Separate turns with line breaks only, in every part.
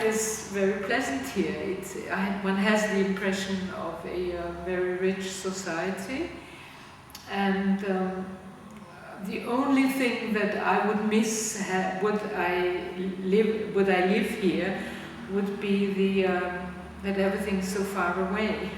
is very pleasant here. One has the impression of a very rich society, and the only thing that I would miss, would I live here, would be that everything's so far away.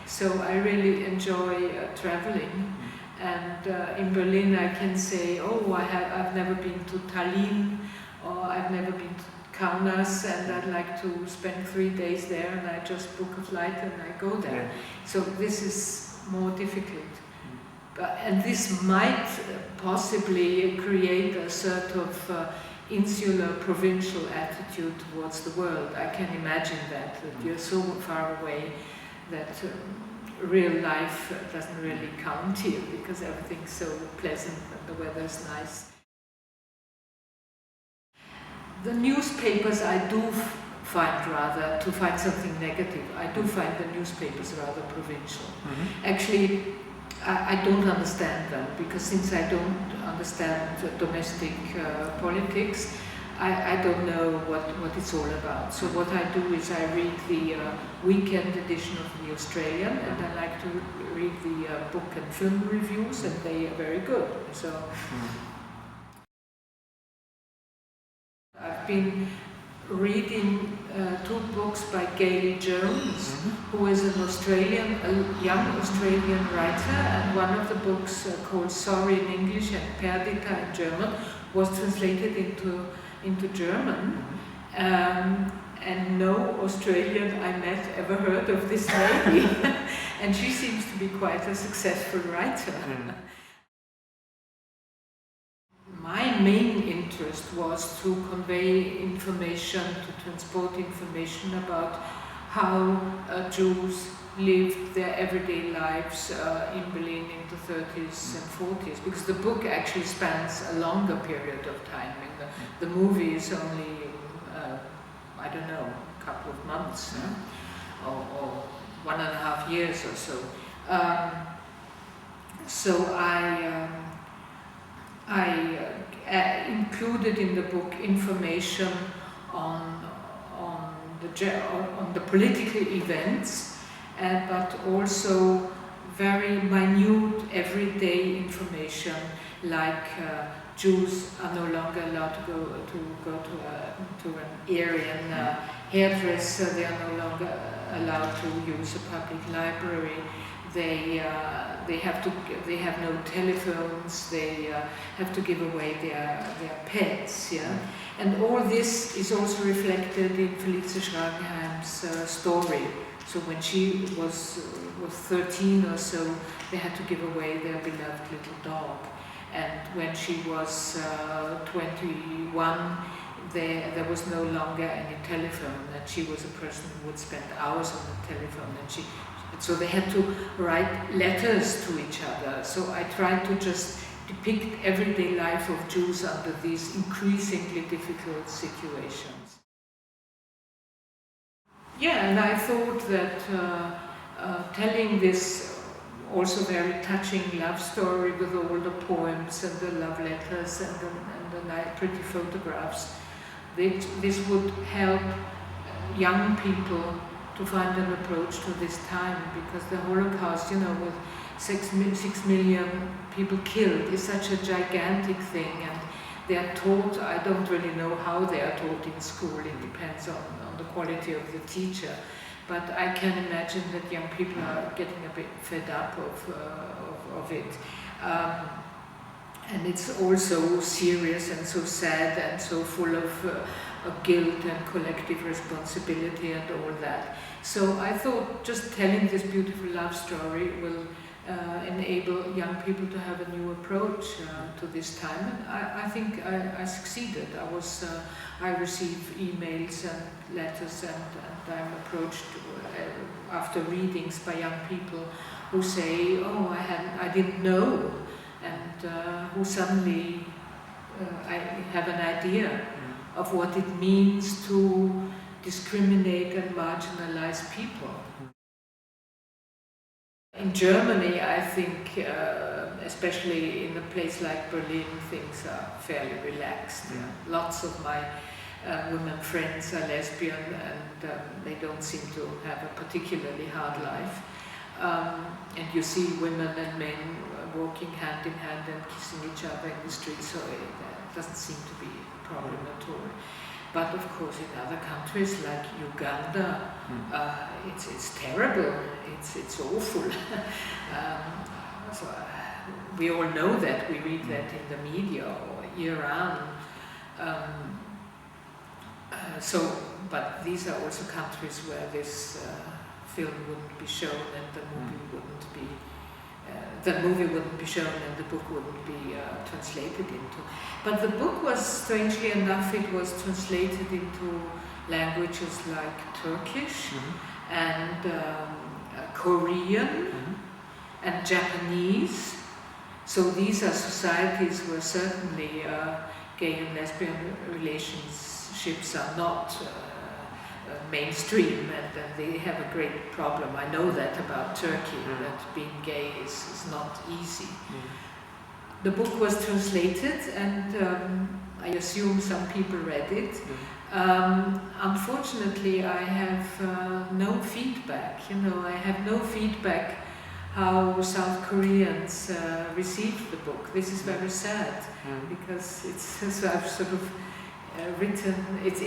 So I really enjoy traveling, and in Berlin I can say, oh, I've never been to Tallinn, or I've never been to Kaunas, and I'd like to spend 3 days there, and I just book a flight and I go there. Yeah. So this is more difficult. And this might possibly create a sort of insular, provincial attitude towards the world. I can imagine that you're so far away that real life doesn't really count here, because everything's so pleasant and the weather's nice. The newspapers I do find to find something negative. I do find the newspapers rather provincial. Actually, I don't understand them, because since I don't understand domestic politics, I don't know what it's all about. So what I do is I read the weekend edition of the Australian, and I like to read the book and film reviews, and they are very good. So I've been reading 2 books by Gail Jones, who is a young Australian writer, and one of the books called Sorry in English and Perdita in German was translated into German, and no Australian I met ever heard of this lady, and she seems to be quite a successful writer. My main interest was to convey information, to transport information about how Jews lived their everyday lives in Berlin in the 30s and 40s, because the book actually spans a longer period of time. The movie is only, I don't know, a couple of months, or 1.5 years or so. So I included in the book information on the political events, but also very minute everyday information, like Jews are no longer allowed to go to an Aryan hairdresser. They are no longer allowed to use a public library. They have no telephones. They have to give away their pets. Yeah, and all this is also reflected in Felice Schragenheim's story. So when she was 13 or so, they had to give away their beloved little dog. And when she was 21, there was no longer any telephone, and she was a person who would spend hours on the telephone, so they had to write letters to each other. So I tried to just depict everyday life of Jews under these increasingly difficult situations. Yeah, and I thought that telling this also very touching love story with all the poems and the love letters and the pretty photographs, this would help young people to find an approach to this time, because the Holocaust, with 6 million people killed, is such a gigantic thing, and they are taught, I don't really know how they are taught in school, it depends on the quality of the teacher, but I can imagine that young people are getting a bit fed up of it. And it's all so serious and so sad and so full of guilt and collective responsibility and all that. So I thought just telling this beautiful love story will enable young people to have a new approach to this time. And I think I succeeded. I received emails and letters, and I'm approached after readings by young people who say, oh, I didn't know, and who suddenly I have an idea of what it means to discriminate and marginalize people. In Germany, I think, especially in a place like Berlin, things are fairly relaxed. Yeah. Lots of my women friends are lesbian, and they don't seem to have a particularly hard life. And you see women and men walking hand in hand and kissing each other in the street, so it doesn't seem to be a problem at all. But of course in other countries like Uganda, it's terrible, it's awful. So we all know that, we read that in the media, or Iran. But these are also countries where this film wouldn't be shown and the movie wouldn't be shown and the book wouldn't be translated into. But the book was, strangely enough, it was translated into languages like Turkish and Korean and Japanese. So these are societies where certainly gay and lesbian relationships are not mainstream, and they have a great problem. I know that about Turkey, that being gay is not easy. The book was translated, and I assume some people read it. Unfortunately, I have no feedback. I have no feedback how South Koreans received the book. This is very sad, because it's I've sort of written. It's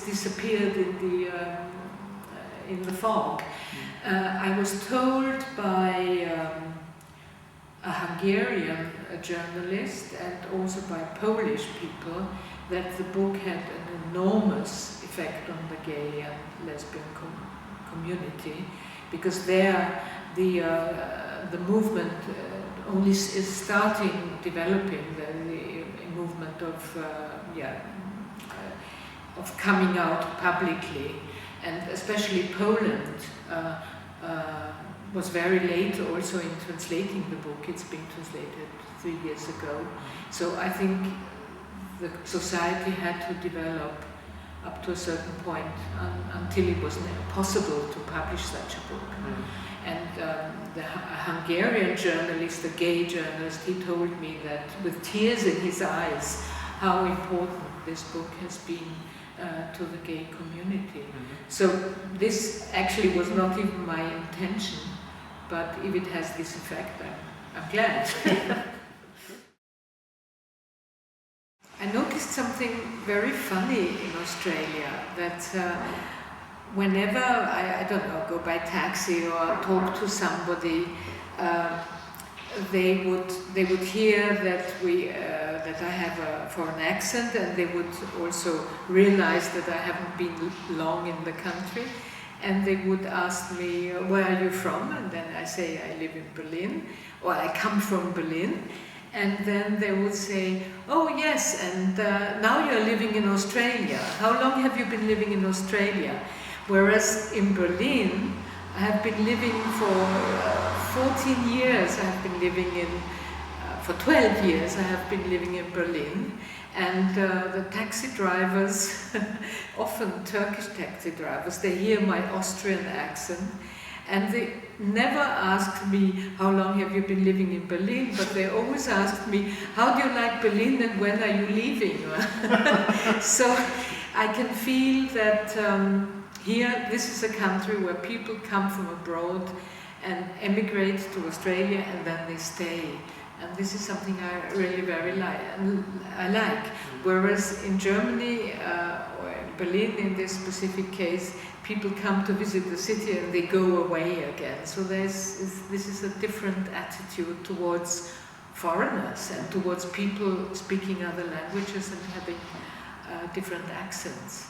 disappeared in the fog. I was told by a Hungarian journalist and also by Polish people that the book had an enormous effect on the gay and lesbian community, because there the movement only is starting developing, the movement of coming out publicly, and especially Poland was very late also in translating the book. It's been translated 3 years ago. So I think the society had to develop up to a certain point until it was possible to publish such a book. And the Hungarian journalist, the gay journalist, he told me that with tears in his eyes how important this book has been to the gay community. So this actually was not even my intention, but if it has this effect, I'm glad. I noticed something very funny in Australia, that whenever I don't know, go by taxi or talk to somebody, they would hear that that I have a foreign accent, and they would also realize that I haven't been long in the country, and they would ask me, where are you from? And then I say I live in Berlin, or I come from Berlin. And then they would say, oh yes, and now you're living in Australia. How long have you been living in Australia? Whereas in Berlin, I have been living for 14 years. I have been living in, for 12 years, I have been living in Berlin. And the taxi drivers, often Turkish taxi drivers, they hear my Austrian accent. And they never asked me, how long have you been living in Berlin? But they always asked me, how do you like Berlin and when are you leaving? So I can feel that here, this is a country where people come from abroad and emigrate to Australia, and then they stay. And this is something I really very like. Whereas in Germany, or in Berlin in this specific case, people come to visit the city and they go away again. So this is a different attitude towards foreigners and towards people speaking other languages and having different accents.